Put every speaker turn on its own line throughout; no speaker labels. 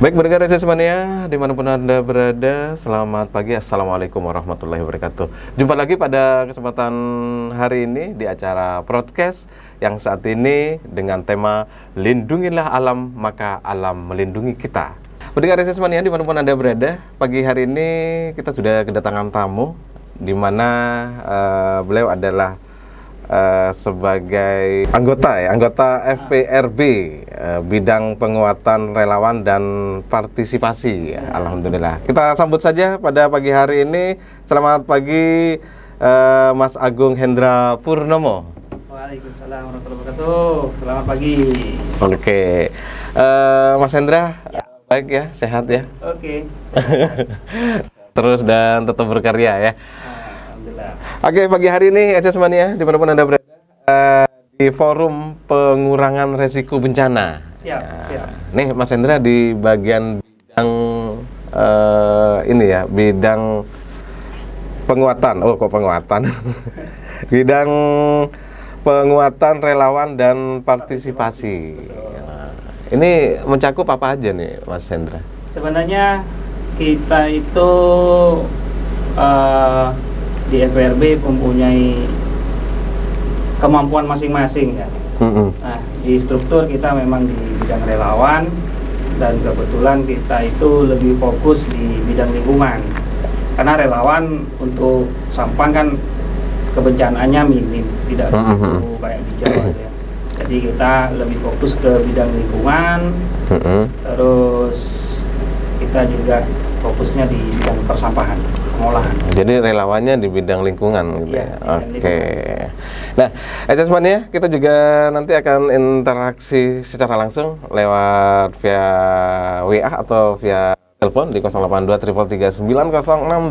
Baik, pendengar RSS Mania, dimanapun Anda berada, selamat pagi, Assalamualaikum warahmatullahi wabarakatuh. Jumpa lagi pada kesempatan hari ini di acara podcast yang saat ini dengan tema Lindungilah Alam, maka Alam Melindungi Kita. Pendengar RSS Mania, dimanapun Anda berada, pagi hari ini kita sudah kedatangan tamu, di mana beliau adalah sebagai anggota FPRB, bidang penguatan relawan dan partisipasi. Alhamdulillah. Kita sambut saja pada pagi hari ini. Selamat pagi, Mas Agung Hendra Purnomo.
Waalaikumsalam warahmatullahi wabarakatuh. Selamat pagi.
Oke, Mas Hendra,
ya.
Baik ya, sehat ya.
Oke.
Terus dan tetap berkarya ya.
Alhamdulillah.
Oke, pagi hari ini SS Mania, dimanapun Anda berada, di forum pengurangan resiko bencana.
Siap.
Nih Mas Hendra di bagian bidang ini ya, bidang penguatan. Oh, kok penguatan? Bidang penguatan relawan dan partisipasi. Ini mencakup apa aja nih, Mas Hendra?
Sebenarnya kita itu di FPRB mempunyai kemampuan masing-masing ya. Nah, di struktur kita memang di bidang relawan, dan kebetulan kita itu lebih fokus di bidang lingkungan. Karena relawan untuk sampah kan kebencanaannya minim, tidak begitu kayak di Jawa ya. Jadi kita lebih fokus ke bidang lingkungan, terus kita juga fokusnya di bidang persampahan, pengolahan.
Jadi relawannya di bidang lingkungan gitu ya. Oke. Nah, SS Mania, kita juga nanti akan interaksi secara langsung lewat via WA atau via telepon di 082 339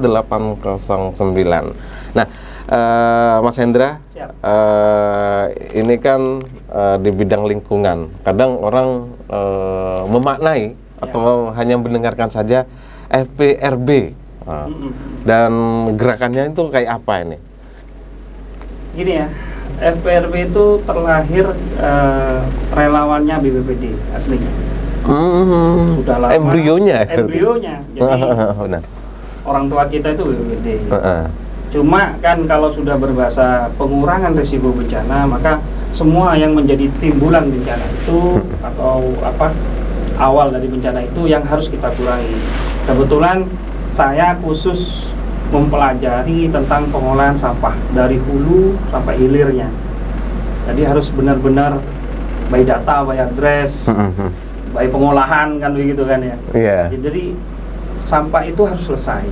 06809. Nah, Mas Hendra, ini kan di bidang lingkungan. Kadang orang memaknai atau hanya mendengarkan saja FPRB. Dan gerakannya itu kayak apa ini?
Gini ya, FPRB itu terlahir relawannya BPBD aslinya. Sudah lama. Embrionya. Jadi orang tua kita itu BPBD. Cuma kan kalau sudah berbahasa pengurangan risiko bencana, maka semua yang menjadi timbulan bencana itu atau awal dari bencana itu yang harus kita kurangi. Kebetulan saya khusus mempelajari tentang pengolahan sampah dari hulu sampai hilirnya. Jadi harus benar-benar by data, by address, by pengolahan kan begitu kan ya. Jadi sampah itu harus selesai.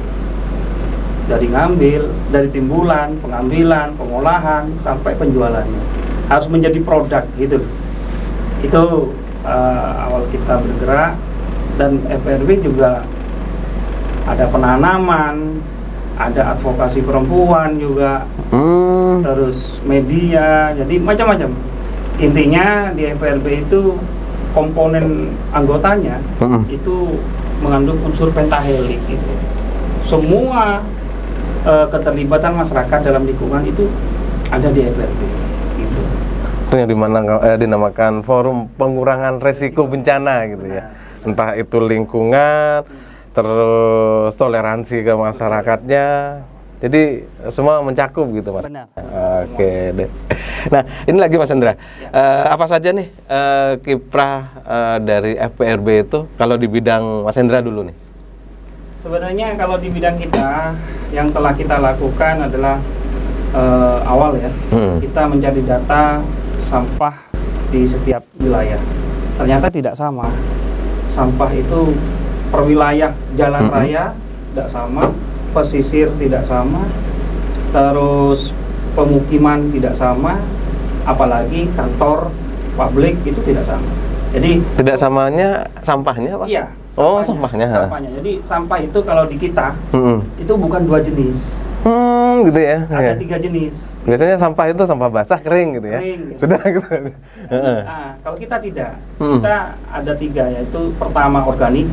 Dari ngambil, dari timbulan, pengambilan, pengolahan sampai penjualannya. Harus menjadi produk gitu. Itu awal kita bergerak, dan FPRB juga ada penanaman, ada advokasi perempuan juga, terus media, jadi macam-macam. Intinya di FPRB itu komponen anggotanya itu mengandung unsur pentahelik gitu. Semua keterlibatan masyarakat dalam lingkungan itu ada di FPRB gitu.
Itu yang dinamakan forum pengurangan resiko bencana gitu. Benar. Ya. Entah itu lingkungan, terus toleransi ke masyarakatnya, jadi semua mencakup gitu Mas.
Benar.
Oke deh. Nah, ini lagi Mas Hendra, apa saja nih kiprah dari FPRB itu kalau di bidang Mas Hendra dulu nih?
Sebenarnya kalau di bidang kita yang telah kita lakukan adalah awal ya, kita mencari data sampah di setiap wilayah. Ternyata tidak sama. Sampah itu per wilayah, jalan raya tidak sama, pesisir tidak sama, terus pemukiman tidak sama, apalagi kantor publik itu tidak sama. Jadi
tidak samanya sampahnya Pak?
Iya.
Sampahnya.
Jadi sampah itu kalau di kita itu bukan dua jenis.
Gitu ya.
Ada 3 jenis.
Biasanya sampah itu sampah basah, kering gitu ya.
Kering, gitu.
Sudah gitu.
Nah, kalau kita tidak, kita ada 3, yaitu pertama organik,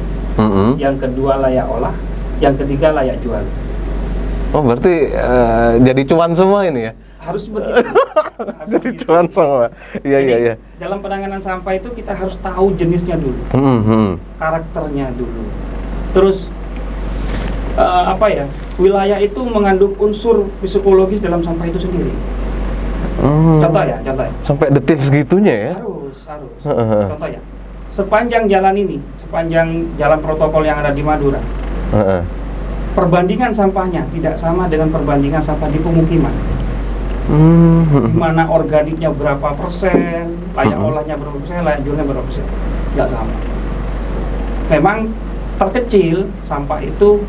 yang kedua layak olah, yang ketiga layak jual.
Oh, berarti jadi cuan semua ini ya?
Harus begitu. Harus
Jadi
begitu.
cuan sama. Iya,
Jadi,
iya, iya.
dalam penanganan sampah itu kita harus tahu jenisnya dulu, karakternya dulu. Terus wilayah itu mengandung unsur psikologis dalam sampah itu sendiri. Contoh ya.
Sampai detil segitunya ya?
Harus. Contoh ya, sepanjang jalan protokol yang ada di Madura, perbandingan sampahnya tidak sama dengan perbandingan sampah di pemukiman. Di mana organiknya berapa persen, layak olahnya berapa persen, layak jualnya berapa persen, nggak sama. Memang terkecil sampah itu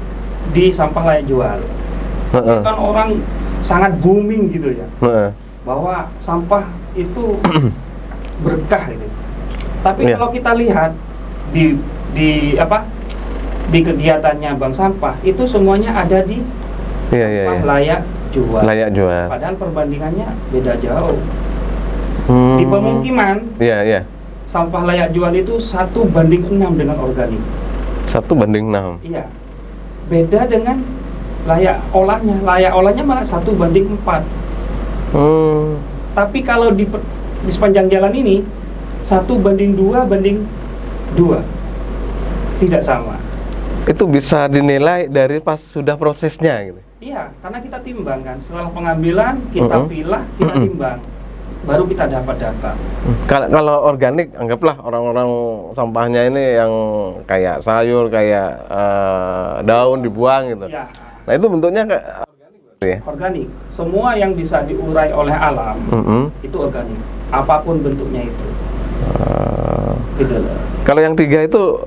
di sampah layak jual. Kan orang sangat booming gitu ya, bahwa sampah itu berkah gitu. Tapi kalau kita lihat di kegiatannya Bank Sampah itu semuanya ada di sampah layak jual. Padahal perbandingannya beda jauh. Di pemukiman, sampah layak jual itu 1:6 dengan organik.
1:6.
Iya. Beda dengan layak olahnya. Layak olahnya malah 1:4. Tapi kalau di sepanjang jalan ini 1:2:2. Tidak sama.
Itu bisa dinilai dari pas sudah prosesnya gitu.
Iya, karena kita timbang kan. Setelah pengambilan, kita pilah, kita timbang. Baru kita dapat data.
Kalau organik, anggaplah orang-orang sampahnya ini yang kayak sayur, kayak daun dibuang gitu.
Ya.
Nah itu bentuknya kayak organik.
Organik. Semua yang bisa diurai oleh alam itu organik. Apapun bentuknya itu. Gitu loh.
Kalau yang 3 itu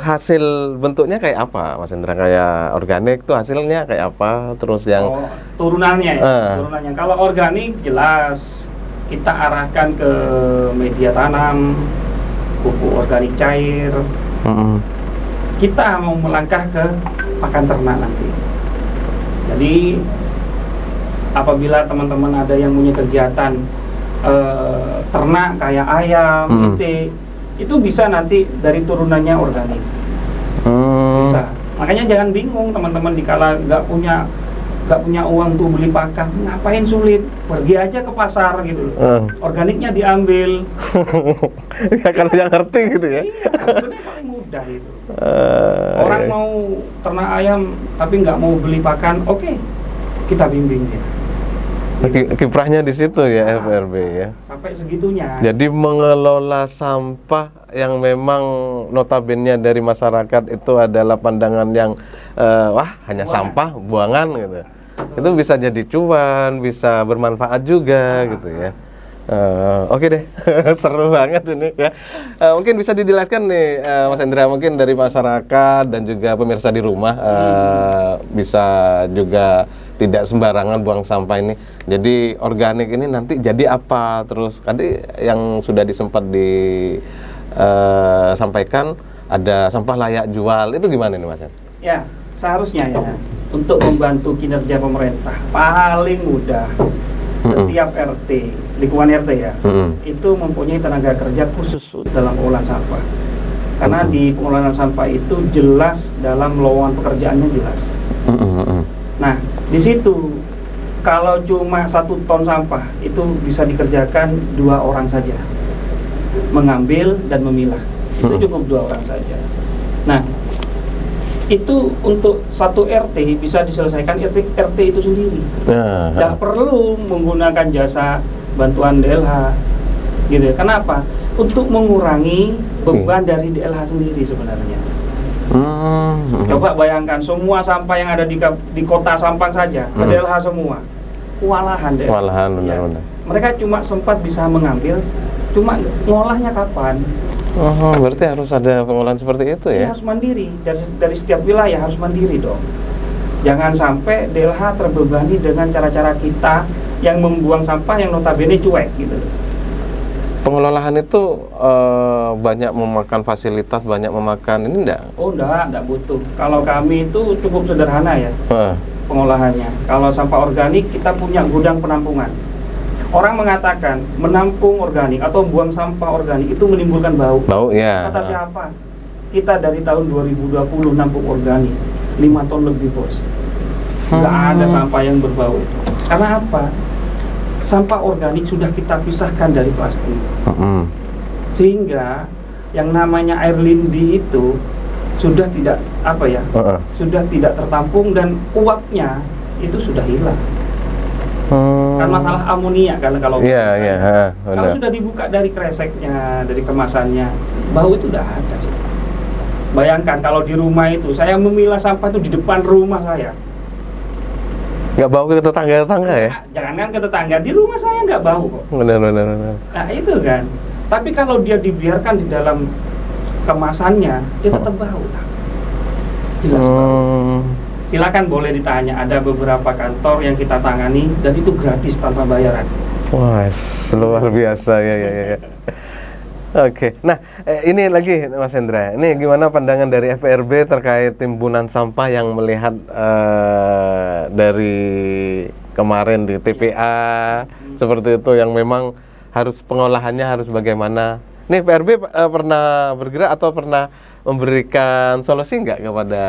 hasil bentuknya kayak apa, Mas Hendra? Kayak organik tuh hasilnya kayak apa? Terus yang
turunannya ya. Turunannya. Kalau organik jelas kita arahkan ke media tanam, pupuk organik cair. Kita mau melangkah ke pakan ternak nanti. Jadi apabila teman-teman ada yang punya kegiatan ternak kayak ayam, itik, itu bisa nanti dari turunannya organik. Bisa. Makanya jangan bingung teman-teman dikala nggak punya uang tuh beli pakan, ngapain sulit? Pergi aja ke pasar gitu loh. Organiknya diambil.
Ya kalau yang ngerti gitu ya.
Iya, benar paling mudah itu. Orang mau ternak ayam tapi nggak mau beli pakan, oke, kita bimbing dia.
Kiprahnya di situ ya FRB ya.
Sampai segitunya.
Jadi mengelola sampah yang memang notabene dari masyarakat itu adalah pandangan yang hanya sampah, buangan gitu. Itu bisa jadi cuan, bisa bermanfaat juga gitu ya. Oke deh, seru banget ini ya. Mungkin bisa dijelaskan nih Mas Hendra, mungkin dari masyarakat dan juga pemirsa di rumah bisa juga tidak sembarangan buang sampah ini. Jadi organik ini nanti jadi apa? Terus tadi yang sudah disempat disampaikan ada sampah layak jual, itu gimana nih Mas?
Ya, seharusnya ya untuk membantu kinerja pemerintah paling mudah setiap RT, lingkungan RT ya, itu mempunyai tenaga kerja khusus dalam pengolahan sampah. Karena di pengolahan sampah itu jelas dalam lowongan pekerjaannya jelas. Nah, di situ kalau cuma 1 ton sampah itu bisa dikerjakan 2 orang saja, mengambil dan memilah. Itu cukup 2 orang saja. Nah, itu untuk 1 RT bisa diselesaikan RT itu sendiri. Tidak perlu menggunakan jasa bantuan DLH, gitu ya. Kenapa? Untuk mengurangi beban dari DLH sendiri sebenarnya. Coba bayangkan semua sampah yang ada di kota Sampang saja, ke DLH semua. Kewalahan DLH.
Kewalahan benar-benar.
Mereka cuma sempat bisa mengambil, cuma ngolahnya kapan?
Berarti harus ada pengolahan seperti itu ya?
Harus mandiri, dari setiap wilayah harus mandiri dong. Jangan sampai DLH terbebani dengan cara-cara kita yang membuang sampah yang notabene cuek gitu.
Pengelolaan itu banyak memakan fasilitas, banyak memakan ini enggak?
Oh enggak butuh. Kalau kami itu cukup sederhana ya pengolahannya. Kalau sampah organik kita punya gudang penampungan. Orang mengatakan menampung organik atau buang sampah organik itu menimbulkan bau.
Bau ya.
Kata siapa? Kita dari tahun 2020 nampung organik 5 ton lebih bos. Nggak ada sampah yang berbau itu. Karena apa? sampah organik sudah kita pisahkan dari plastik. Sehingga yang namanya air lindi itu sudah tidak sudah tidak tertampung dan uapnya itu sudah hilang. Kan masalah amonia kan kalau kalau sudah dibuka dari kreseknya, dari kemasannya, bau itu udah ada. Bayangkan kalau di rumah itu saya memilah sampah itu di depan rumah saya.
Nggak bau ke tetangga-tetangga ya?
Jangankan ke tetangga, di rumah saya nggak bau kok.
Benar.
Nah itu kan. Tapi kalau dia dibiarkan di dalam kemasannya, dia tetap bau. Jelas bau. Silakan boleh ditanya, ada beberapa kantor yang kita tangani dan itu gratis tanpa bayaran.
Wah, luar biasa ya. Oke, nah ini lagi Mas Hendra, ini gimana pandangan dari FPRB terkait timbunan sampah yang melihat dari kemarin di TPA seperti itu yang memang harus pengolahannya harus bagaimana? Nih FPRB pernah bergerak atau pernah memberikan solusi nggak kepada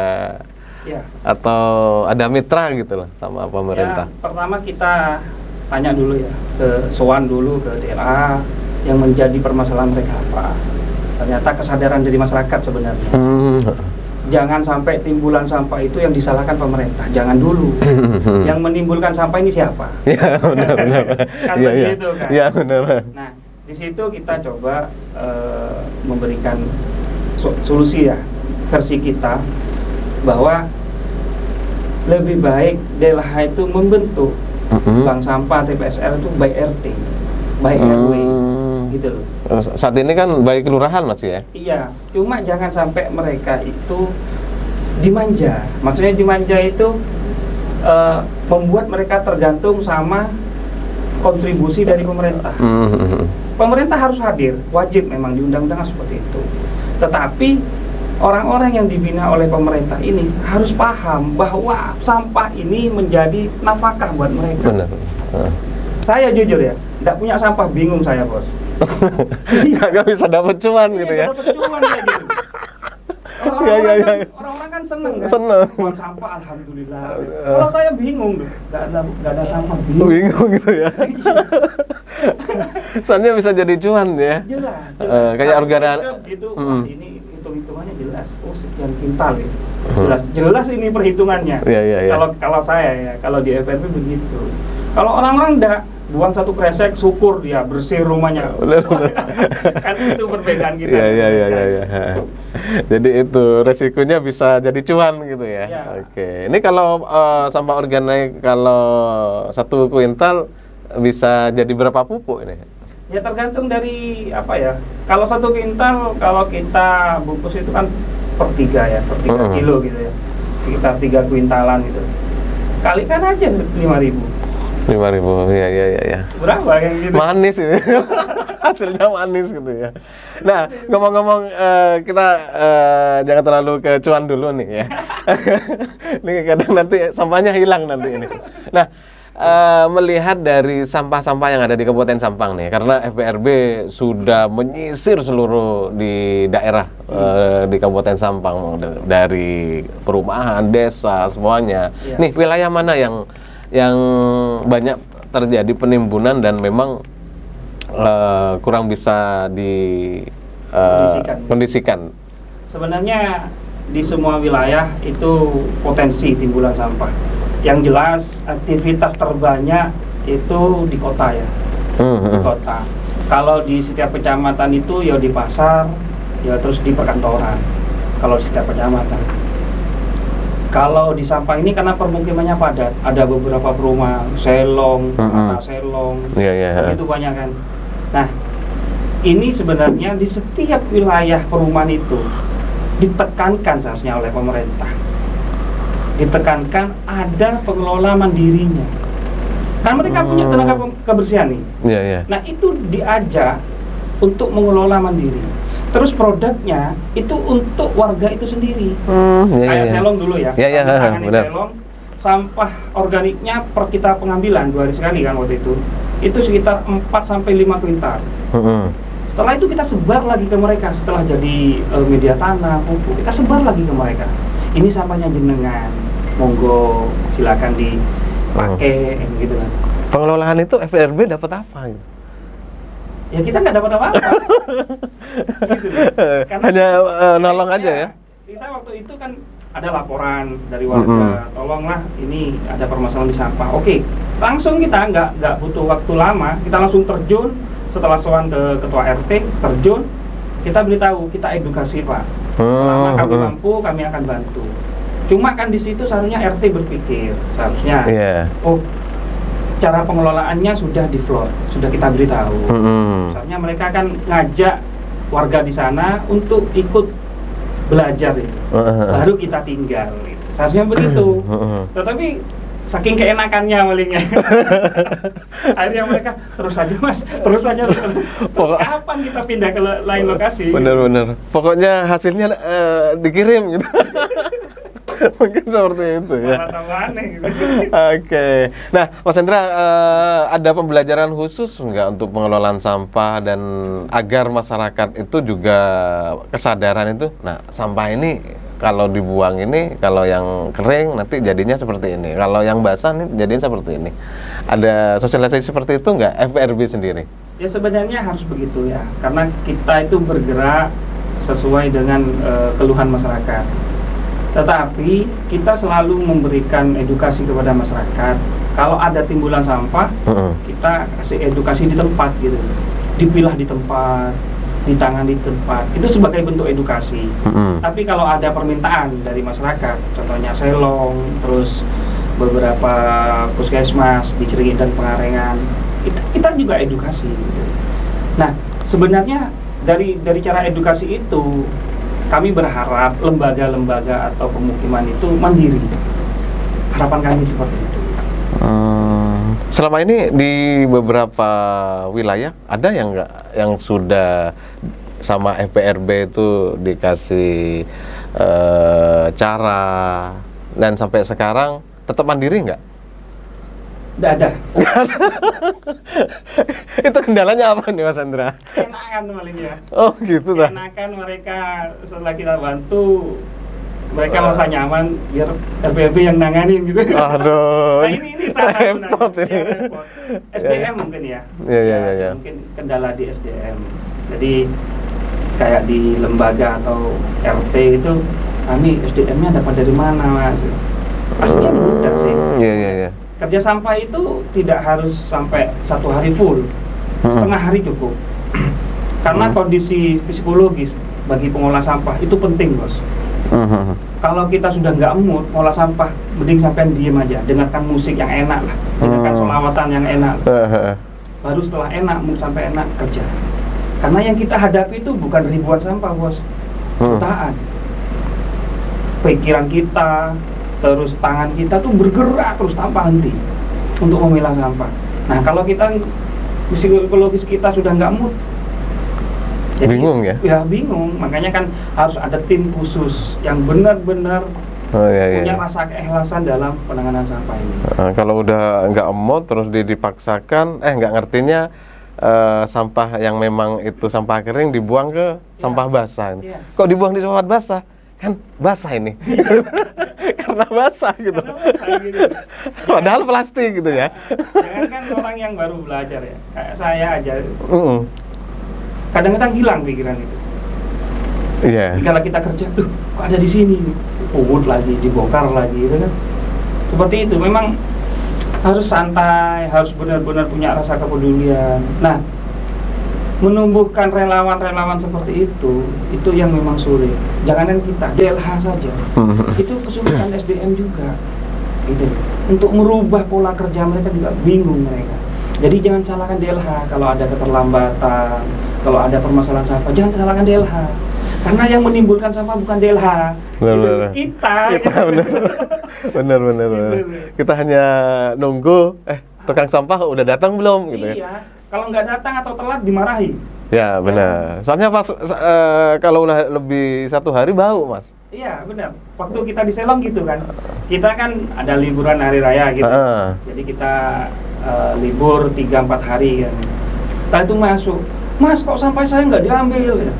atau ada mitra gitu loh sama pemerintah?
Ya, pertama kita tanya dulu ya, sowan dulu ke DLA yang menjadi permasalahan mereka apa. Ternyata kesadaran dari masyarakat sebenarnya. Jangan sampai timbulan sampah itu yang disalahkan pemerintah. Jangan dulu. Yang menimbulkan sampah ini siapa?
Ya benar.
Kan begitu kan.
Ya benar.
Nah di situ kita coba memberikan solusi ya, versi kita bahwa lebih baik DLH itu membentuk bank sampah TPSR itu by RT, by RW. Gitu loh.
Saat ini kan baik kelurahan masih ya?
Iya, cuma jangan sampai mereka itu dimanja. Maksudnya dimanja itu membuat mereka tergantung sama kontribusi dari pemerintah. Pemerintah harus hadir, wajib memang di undang-undang seperti itu. Tetapi orang-orang yang dibina oleh pemerintah ini harus paham bahwa sampah ini menjadi nafkah buat mereka.
Benar.
Saya jujur ya, tidak punya sampah bingung saya bos.
Nggak bisa dapat cuan gitu ya.
Dapat cuan ya gitu. Orang-orang kan seneng kan?
Seneng.
Buang sampah alhamdulillah. Kalau saya bingung tuh, nggak ada sampah bingung.
Bingung gitu ya. Soalnya bisa jadi cuan ya.
Jelas.
Kayak organan
itu ini hitung-hitungannya jelas. Oh sekian kintal ya. Jelas ini perhitungannya.
Iya.
Kalau saya ya, kalau di FPRB begitu. Kalau orang-orang enggak buang satu kresek, syukur dia bersih rumahnya.
Benar.
Kan itu perbedaan kita.
Iya. Jadi itu resikonya bisa jadi cuan gitu ya.
Ya.
Oke. Ini kalau sampah organik kalau 1 kuintal bisa jadi berapa pupuk ini?
Ya tergantung dari apa ya. Kalau 1 kuintal kalau kita bungkus itu kan per 3 ya, per 3 kilo gitu ya. Sekitar 3 kuintalan gitu. Kalikan aja 5.000.
5.000, iya.
Berapa kayak gitu?
Manis ini, hasilnya manis gitu ya. Nah, ngomong-ngomong kita jangan terlalu ke cuan dulu nih ya. Ini kadang nanti sampahnya hilang nanti ini. Nah, melihat dari sampah-sampah yang ada di Kabupaten Sampang nih, karena FPRB sudah menyisir seluruh di daerah di Kabupaten Sampang dari perumahan, desa, semuanya.
Ya.
Nih, wilayah mana yang banyak terjadi penimbunan dan memang kurang bisa kondisikan.
Sebenarnya di semua wilayah itu potensi timbulan sampah. Yang jelas aktivitas terbanyak itu di kota ya. Di kota. Kalau di setiap kecamatan itu ya di pasar, ya terus di perkantoran. Kalau di setiap kecamatan. Kalau di sampah ini karena permukimannya padat, ada beberapa perumahan, selong, selong, begitu banyak kan. Nah, ini sebenarnya di setiap wilayah perumahan itu ditekankan seharusnya oleh pemerintah. Ditekankan ada pengelola mandirinya. Kan mereka punya tenaga kebersihan nih. Nah, itu diajak untuk mengelola mandiri. Terus produknya itu untuk warga itu sendiri. Kayak selong dulu ya.
Benar.
Selong, sampah organiknya per kita pengambilan 2 hari sekali kan waktu itu sekitar 4-5 kuintal. Setelah itu kita sebar lagi ke mereka. Setelah jadi media tanah, pupuk, kita sebar lagi ke mereka. Ini sampahnya jenengan, monggo silakan dipakai gitu kan.
Pengelolaan itu FRB dapat apa gitu?
Ya kita nggak dapat apa-apa. Gitu loh. Karena
Hanya nolong aja ya?
Kita waktu itu kan ada laporan dari warga, tolonglah ini ada permasalahan di sampah. Oke, langsung kita nggak butuh waktu lama, kita langsung terjun setelah sowan ke ketua RT, terjun, kita beritahu, kita edukasi Pak. Selama kami mampu, kami akan bantu. Cuma kan di situ seharusnya RT berpikir, seharusnya, oh cara pengelolaannya sudah di floor, sudah kita beritahu. Soalnya mereka kan ngajak warga di sana untuk ikut belajar itu, baru kita tinggal. Gitu. Seharusnya begitu. Tetapi saking keenakannya malingnya, akhirnya mereka terus saja mas, terus saja. Terus kapan kita pindah ke lain lokasi?
Bener-bener. Pokoknya hasilnya dikirim gitu. Mungkin seperti itu ya.
Gitu.
Oke. Nah, Mas Hendra, ada pembelajaran khusus nggak untuk pengelolaan sampah dan agar masyarakat itu juga kesadaran itu, nah sampah ini kalau dibuang ini, kalau yang kering nanti jadinya seperti ini, kalau yang basah nih jadinya seperti ini. Ada sosialisasi seperti itu nggak FRB sendiri?
Ya sebenarnya harus begitu ya, karena kita itu bergerak sesuai dengan keluhan masyarakat. Tetapi kita selalu memberikan edukasi kepada masyarakat. Kalau ada timbulan sampah, kita kasih edukasi di tempat gitu, dipilah di tempat, ditangani di tempat. Itu sebagai bentuk edukasi. Tapi kalau ada permintaan dari masyarakat, contohnya Selong, terus beberapa puskesmas di Ciringin dan Pengarengan, kita juga edukasi. Gitu. Nah, sebenarnya dari cara edukasi itu, kami berharap lembaga-lembaga atau pemukiman itu mandiri. Harapan kami seperti itu.
Selama ini di beberapa wilayah ada yang sudah sama FPRB itu dikasih cara dan sampai sekarang tetap mandiri nggak?
Nggak ada.
Itu kendalanya apa nih Mas Hendra?
Enakan malingnya.
Oh gitu dah.
Enakan mereka setelah kita bantu, mereka merasa nyaman biar FPRB yang nanganin gitu.
Aduh.
Nah ini salah
repot ini.
Ya, repot. SDM mungkin ya.
Iya.
Mungkin kendala di SDM. Jadi kayak di lembaga atau RT itu kami SDM-nya dapat dari mana Mas? Pastinya mudah sih.
Iya.
Kerja sampah itu tidak harus sampai 1 hari full, setengah hari cukup. Karena kondisi psikologis bagi pengolah sampah itu penting bos. Kalau kita sudah nggak mood ngolah sampah, mending sampai diem aja, dengarkan musik yang enak lah, dengarkan sholawatan yang enak. Baru setelah enak, mood sampai enak kerja. Karena yang kita hadapi itu bukan ribuan sampah bos, jutaan. Pikiran kita, terus tangan kita tuh bergerak terus tanpa henti untuk memilah sampah. Nah kalau kita psikologis kita sudah nggak mood, jadi
bingung ya?
Ya bingung. Makanya kan harus ada tim khusus yang benar-benar punya rasa keikhlasan dalam penanganan sampah ini.
Kalau udah nggak mood terus dipaksakan, nggak ngertinya sampah yang memang itu sampah kering dibuang ke sampah basah. Kok dibuang di sampah basah? Kan basah ini. Karena basah gitu. Padahal plastik gitu ya.
Jangan kan orang yang baru belajar ya, kayak saya aja. Kadang-kadang hilang pikiran itu.
Iya.
Kalau kita kerja, kok ada di sini nih, pungut lagi, dibongkar lagi, gitu kan? Seperti itu. Memang harus santai, harus benar-benar punya rasa kepedulian. Nah, menumbuhkan relawan-relawan seperti itu yang memang sulit. Jangankan kita, DLH saja, itu kesulitan SDM juga, gitu. Untuk merubah pola kerja mereka juga bingung mereka. Jadi jangan salahkan DLH kalau ada keterlambatan, kalau ada permasalahan sampah, jangan salahkan DLH. Karena yang menimbulkan sampah bukan DLH, kita.
Benar. Kita hanya nunggu, tukang sampah udah datang belum, gitu ya.
Iya. Kalau nggak datang atau telat dimarahi.
Ya benar. Soalnya pas kalau udah lebih 1 hari bau mas.
Iya benar. Waktu kita di Selong gitu kan, kita kan ada liburan hari raya gitu. Jadi kita libur 3-4 hari kan. Setelah itu masuk, mas kok sampai saya nggak diambil? Gitu.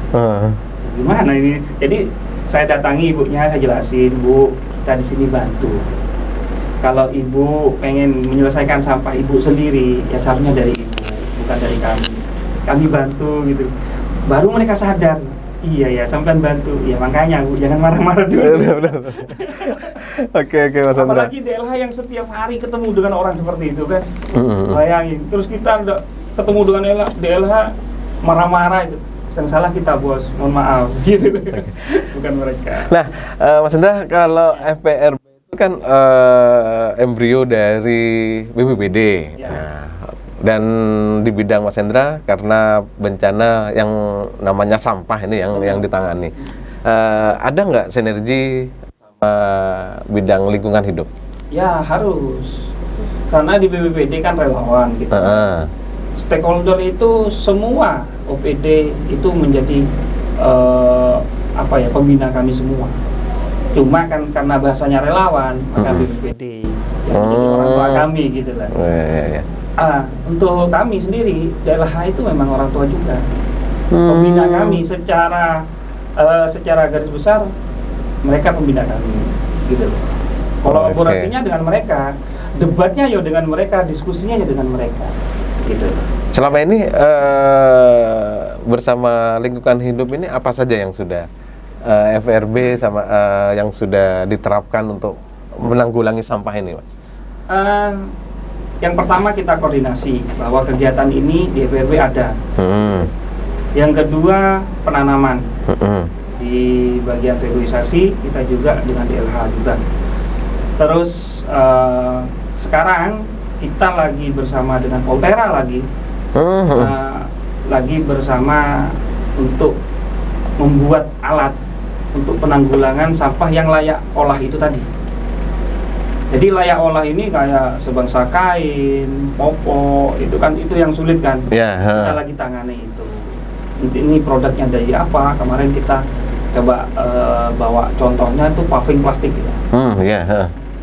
Gimana ini? Jadi saya datangi ibunya, saya jelasin, Bu, kita di sini bantu. Kalau ibu pengen menyelesaikan sampah ibu sendiri, ya seharusnya dari ibu, bukan dari kami. Kami bantu gitu. Baru mereka sadar, iya ya sampean bantu. Ya makanya Bu, jangan marah-marah dulu.
Oke, Mas Hendra.
Apalagi DLH yang setiap hari ketemu dengan orang seperti itu kan. Bayangin, terus kita ketemu dengan DLH marah-marah itu. Yang salah kita bos, mohon maaf gitu. Bukan mereka.
Nah, Mas Hendra, kalau FPRB itu kan embrio dari BPBD.
Ya.
Nah, dan di bidang Mas Hendra karena bencana yang namanya sampah ini yang ditangani. Ada nggak sinergi sama bidang lingkungan hidup?
Ya harus. Karena di BPBD kan relawan gitu. Stakeholder itu semua OPD itu menjadi pembina kami semua. Cuma kan karena bahasanya relawan, maka BPBD yang menjadi orang tua kami gitu lah. Untuk kami sendiri, DLH itu memang orang tua juga. Pembina kami secara garis besar mereka pembina kami gitu loh. Kolaborasinya dengan mereka, debatnya ya dengan mereka, diskusinya ya dengan mereka. Gitu.
Selama ini bersama lingkungan hidup ini apa saja yang sudah FPRB sama yang sudah diterapkan untuk menanggulangi sampah ini, Mas?
Yang pertama kita koordinasi bahwa kegiatan ini di FPRB ada. Yang kedua penanaman. Di bagian regulasi kita juga dengan DLH juga. Terus sekarang kita lagi bersama dengan Poltera lagi bersama untuk membuat alat untuk penanggulangan sampah yang layak olah itu tadi. Jadi layak olah ini kayak sebangsa kain, popok, itu yang sulit kan. Kita lagi tangani itu. Ini produknya dari apa? Kemarin kita coba bawa contohnya itu paving plastik ya.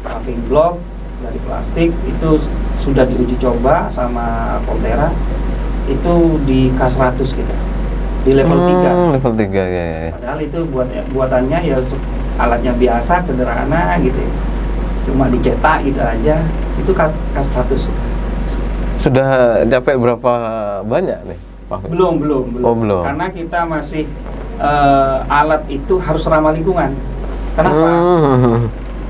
Paving block dari plastik itu sudah diuji coba sama Poltera, itu di K100 kita di level 3.
Level 3 ya.
Padahal itu buatannya ya alatnya biasa, sederhana gitu ya. Cuma dicetak gitu aja, itu K100.
Sudah capai berapa banyak nih?
Belum.
Belum.
Karena kita masih alat itu harus ramah lingkungan. Kenapa?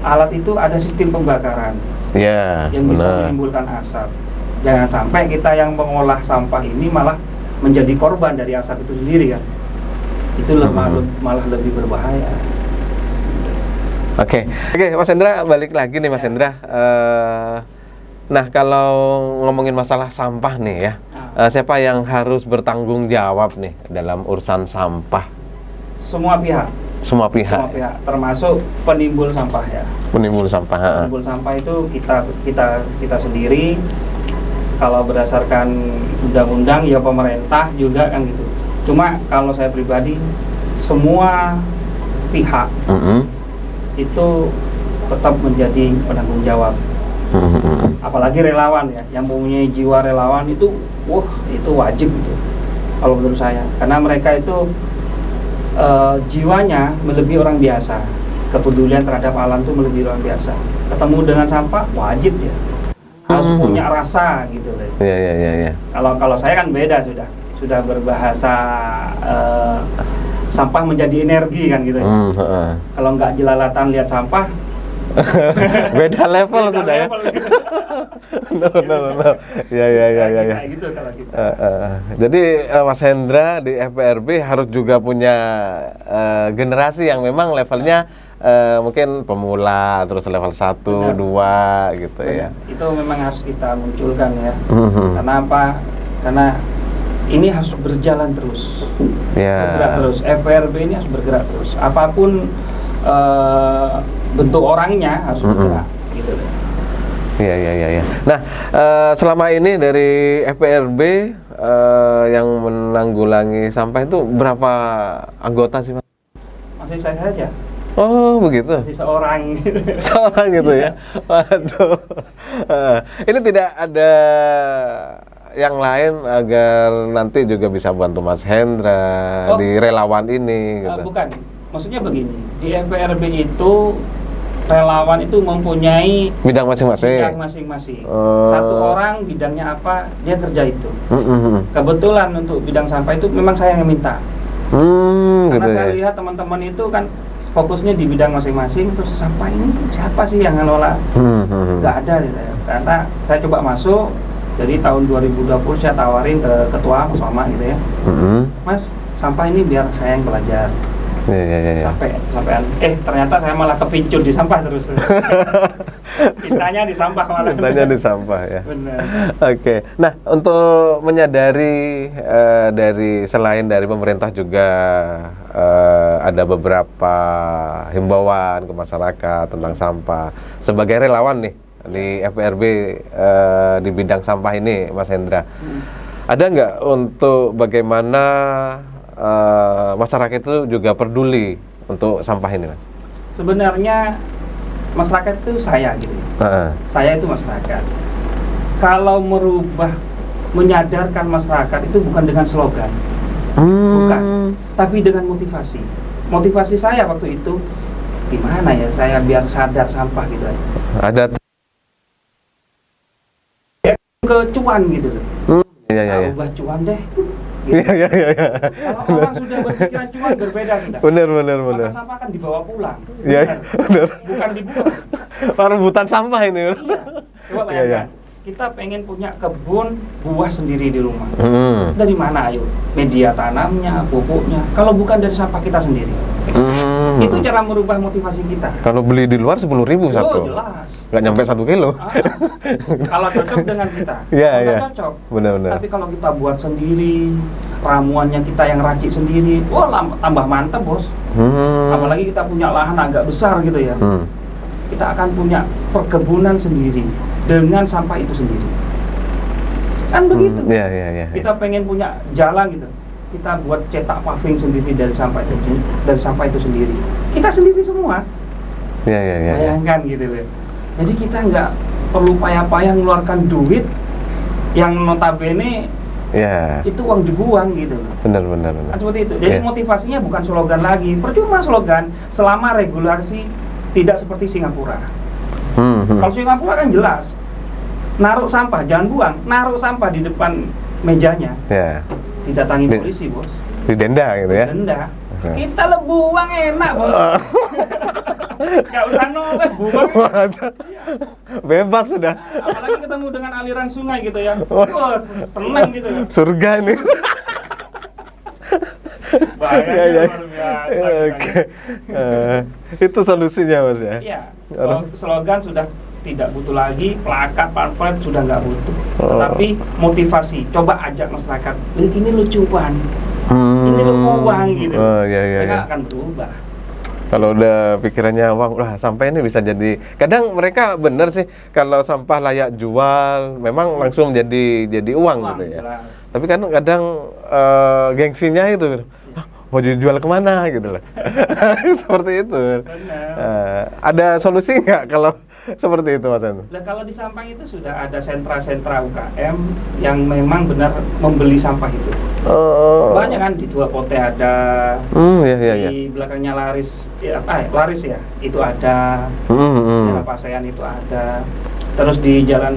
Alat itu ada sistem pembakaran. Yang bisa menimbulkan asap. Jangan sampai kita yang mengolah sampah ini malah menjadi korban dari asap itu sendiri kan. Itu malah lebih berbahaya.
Oke, Mas Hendra, balik lagi nih Mas Hendra. Nah, kalau ngomongin masalah sampah nih ya, siapa yang harus bertanggung jawab nih dalam urusan sampah?
Semua pihak, termasuk penimbul sampah ya. Penimbul sampah itu kita sendiri. Kalau berdasarkan undang-undang ya pemerintah juga kan gitu. Cuma kalau saya pribadi, semua pihak itu tetap menjadi penanggung jawab. Apalagi relawan ya, yang mempunyai jiwa relawan itu wajib gitu. Kalau menurut saya, karena mereka itu jiwanya melebihi orang biasa. Kepedulian terhadap alam itu melebihi orang biasa. Ketemu dengan sampah wajib ya. Harus punya rasa gitu loh.
Iya.
Kalau saya kan beda sudah berbahasa sampah menjadi energi kan gitu. Kalau nggak jelalatan lihat sampah
beda level sudah level. Ya.
Gitu kalau kita.
Jadi Mas Hendra di FPRB harus juga punya generasi yang memang levelnya mungkin pemula, terus level 1, 2 gitu.
Benar.
Ya.
Itu memang harus kita munculkan ya. Karena apa? Karena ini harus berjalan terus. Bergerak terus. FPRB ini harus bergerak terus. Apapun bentuk orangnya harus bergerak gitu.
Iya. Nah, selama ini dari FPRB yang menanggulangi sampah itu berapa anggota sih, Mas?
Masih saya saja.
Oh, begitu.
Masih seorang.
Seorang gitu ya. Waduh. Ini tidak ada yang lain agar nanti juga bisa bantu Mas Hendra di relawan ini gitu.
Bukan. Maksudnya begini, di FPRB itu relawan itu mempunyai
bidang masing-masing.
bidang masing-masing. Satu orang bidangnya apa, dia kerja itu. Kebetulan untuk bidang sampah itu memang saya yang minta. Karena
Gitu
saya
ya.
lihat teman-teman itu kan fokusnya di bidang masing-masing, terus sampah ini siapa sih yang ngelola? Nggak ada gitu ya. Karena saya coba masuk, jadi tahun 2020 saya tawarin ke ketua Mas Mama gitu ya. Mas, sampah ini biar saya yang belajar.
Iya.
Sampai ternyata saya malah kepincut di sampah terus. Cintanya di sampah malah.
Cintanya di sampah ya.
Benar.
Oke. Nah, untuk menyadari dari selain dari pemerintah juga ada beberapa himbauan ke masyarakat tentang sampah. Sebagai relawan nih di FPRB di bidang sampah ini, Mas Hendra, ada nggak untuk bagaimana masyarakat itu juga peduli untuk sampah ini, Mas?
Sebenarnya masyarakat itu saya gitu. Saya itu masyarakat. Kalau merubah, menyadarkan masyarakat itu bukan dengan slogan, bukan, tapi dengan motivasi. Motivasi saya waktu itu gimana ya saya biar sadar sampah gitu.
Ada
ke cuan gitu loh.
Iya.
Ubah cuan deh. Gitu.
Iya.
Kalau orang sudah berpikiran cuan berbeda sudah.
Benar.
Maka sampah kan dibawa pulang.
Iya, benar.
Bukan dibuang.
Rebutan sampah ini.
Iya. Coba bayangkan. Kita pengen punya kebun buah sendiri di rumah. Dari mana ayo? Media tanamnya, pupuknya. Kalau bukan dari sampah kita sendiri. Itu cara merubah motivasi kita.
Kalau beli di luar 10.000 satu.
Jelas.
Nggak nyampe 1 kilo.
Kalau cocok dengan kita.
Iya.
Cocok.
Benar.
Tapi kalau kita buat sendiri, ramuannya kita yang racik sendiri, tambah mantap, Bos. Apalagi kita punya lahan agak besar gitu ya. Kita akan punya perkebunan sendiri dengan sampah itu sendiri. Kan begitu.
Iya.
Kita pengen punya jalan gitu. Kita buat cetak paving sendiri dari sampah itu sendiri. Kita sendiri semua.
Iya.
Bayangkan gitu loh. Jadi kita nggak perlu payah-payah mengeluarkan duit yang notabene itu uang dibuang gitu loh.
Benar.
Kan seperti itu. Jadi motivasinya bukan slogan lagi. Percuma slogan selama regulasi tidak seperti Singapura. Kalau Singapura kan jelas. Naruh sampah, jangan buang. Naruh sampah di depan mejanya. Didatangi polisi, Bos.
Didenda gitu ya.
Denda. Kita buang enak, Bos. Gak usah noleh, buang.
Bebas sudah.
Apalagi ketemu dengan aliran sungai gitu ya. Bos, senang gitu ya.
Surga ini.
Bahaya luar biasa.
Oke. Itu solusinya, Mas ya.
Iya. Slogan sudah tidak butuh lagi, plakat, pamflet sudah nggak butuh. Tetapi motivasi, coba ajak masyarakat. Ini lucuan, ini lu uang gitu. Mereka akan berubah.
Kalau udah pikirannya uang, wah sampah ini bisa jadi. Kadang mereka bener sih kalau sampah layak jual, memang langsung jadi uang gitu ya.
Jelas.
Tapi kan kadang gengsinya itu, mau dijual kemana gitu loh. Seperti itu. Ada solusi nggak kalau seperti itu, Mas Hendra?
Nah, kalau di Sampang itu sudah ada sentra-sentra UKM yang memang benar membeli sampah itu. Banyak kan di Dua Pote ada, di belakangnya Laris, Laris ya, itu ada, Jalan Pasean itu ada, terus di Jalan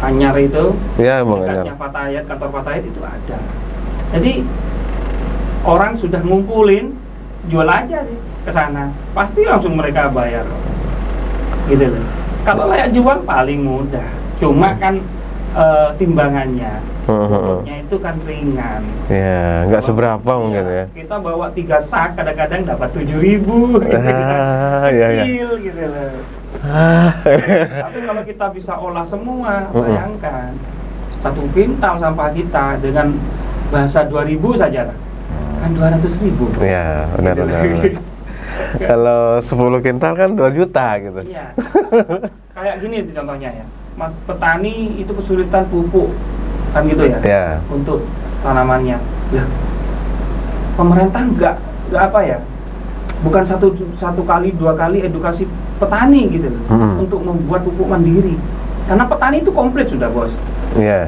Anyar itu, dekatnya Fatayat, kantor Fatayat itu ada. Jadi orang sudah ngumpulin, jual aja sih ke sana, pasti langsung mereka bayar. Gitu loh. Kalau layak jual paling mudah, cuma kan timbangannya, bobotnya itu kan ringan.
Ya, nggak seberapa mungkin ya.
Kita bawa 3 sak, kadang-kadang dapat 7.000, gitu, kecil gitu loh. Tapi kalau kita bisa olah semua, bayangkan 1 kintal sampah kita dengan bahasa 2.000 saja lah, kan 200.000.
Iya, benar. Kalau 10 kintal kan 2 juta gitu.
Iya. Kayak gini contohnya ya. Mas petani itu kesulitan pupuk kan gitu ya. Untuk tanamannya. Lah, pemerintah nggak apa ya? Bukan satu kali 2 kali edukasi petani gitu loh, untuk membuat pupuk mandiri. Karena petani itu komplit sudah, Bos.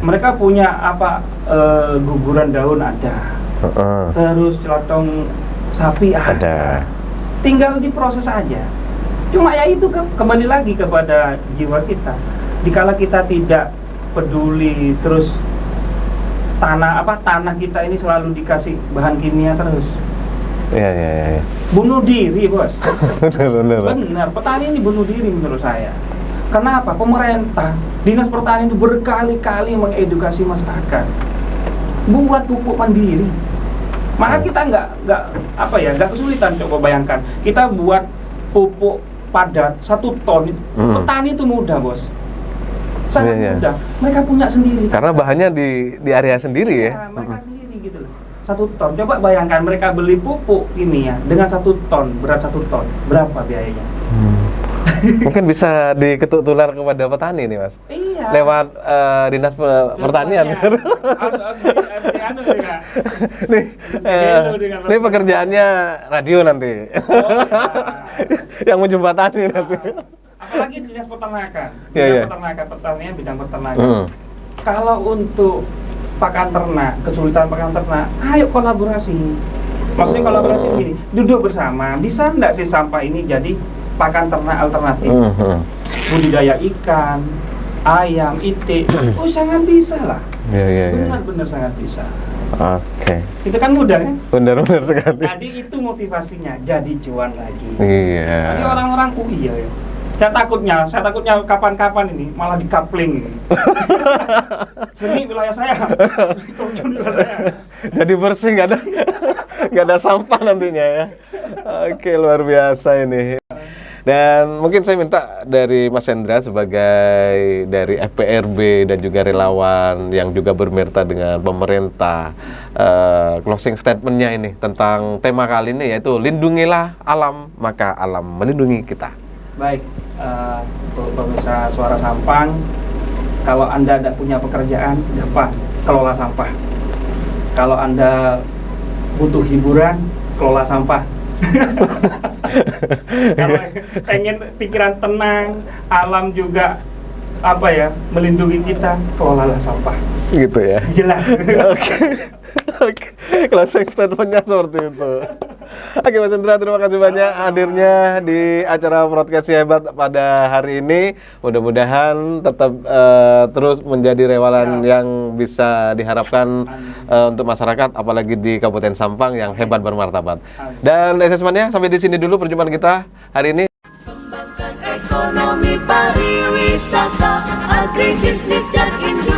Mereka punya guguran daun ada. Terus celotong sapi ada. Tinggal diproses aja. Cuma ya itu kembali lagi kepada jiwa kita. Dikala kita tidak peduli, terus tanah kita ini selalu dikasih bahan kimia terus.
Iya.
Bunuh diri, Bos.
Benar.
Benar, petani ini bunuh diri menurut saya. Kenapa? Pemerintah, Dinas Pertanian itu berkali-kali mengedukasi masyarakat membuat pupuk mandiri. Maka kita nggak kesulitan. Coba bayangkan, kita buat pupuk padat 1 ton. Petani itu mudah, Bos. Sangat mudah. Mereka punya sendiri.
Karena bahannya di area sendiri ya.
Mereka sendiri gitu loh. 1 ton. Coba bayangkan mereka beli pupuk kimia dengan 1 ton, berat 1 ton. Berapa biayanya?
Mungkin bisa diketuk tular kepada petani nih, Mas.
Iya.
Lewat Dinas Pertanian. Ini pekerjaannya radio nanti. Yang menjembatani nanti.
Apalagi Dinas Peternakan. Pertanian, bidang peternakan. Kalau untuk pakan ternak, kesulitan pakan ternak, ayo kolaborasi. Maksudnya kolaborasi begini, duduk bersama, bisa enggak sih sampah ini jadi pakan ternak alternatif? Budidaya ikan, ayam, itik, sangat bisa lah. Benar-benar sangat bisa.
Oke.
Itu kan mudah kan?
Benar sekali.
Tadi itu motivasinya, jadi cuan lagi.
Iya.
Jadi orang-orang iya ya. Saya takutnya kapan-kapan ini malah dikapling ini. Sini wilayah saya, Torjun wilayah saya.
Jadi bersih, nggak ada sampah nantinya ya. Oke, luar biasa ini. Dan mungkin saya minta dari Mas Hendra sebagai dari FPRB dan juga relawan yang juga bermitra dengan pemerintah, closing statement-nya ini tentang tema kali ini yaitu lindungilah alam maka alam melindungi kita.
Baik, untuk pemirsa Suara Sampang, kalau Anda tidak punya pekerjaan, gampang, kelola sampah. Kalau Anda butuh hiburan, kelola sampah. Kalau pengen pikiran tenang, alam juga melindungi kita, kelolalah sampah.
Gitu ya.
Jelas.
Oke. Closing statement-nya seperti itu. Oke, Mas Hendra, terima kasih banyak hadirnya di acara broadcast hebat pada hari ini. Mudah-mudahan tetap terus menjadi relawan yang bisa diharapkan untuk masyarakat, apalagi di Kabupaten Sampang yang hebat bermartabat. Dan assessment-nya sampai di sini dulu perjumpaan kita hari ini.
Kembangkan ekonomi pariwisata, agribisnis dan industri.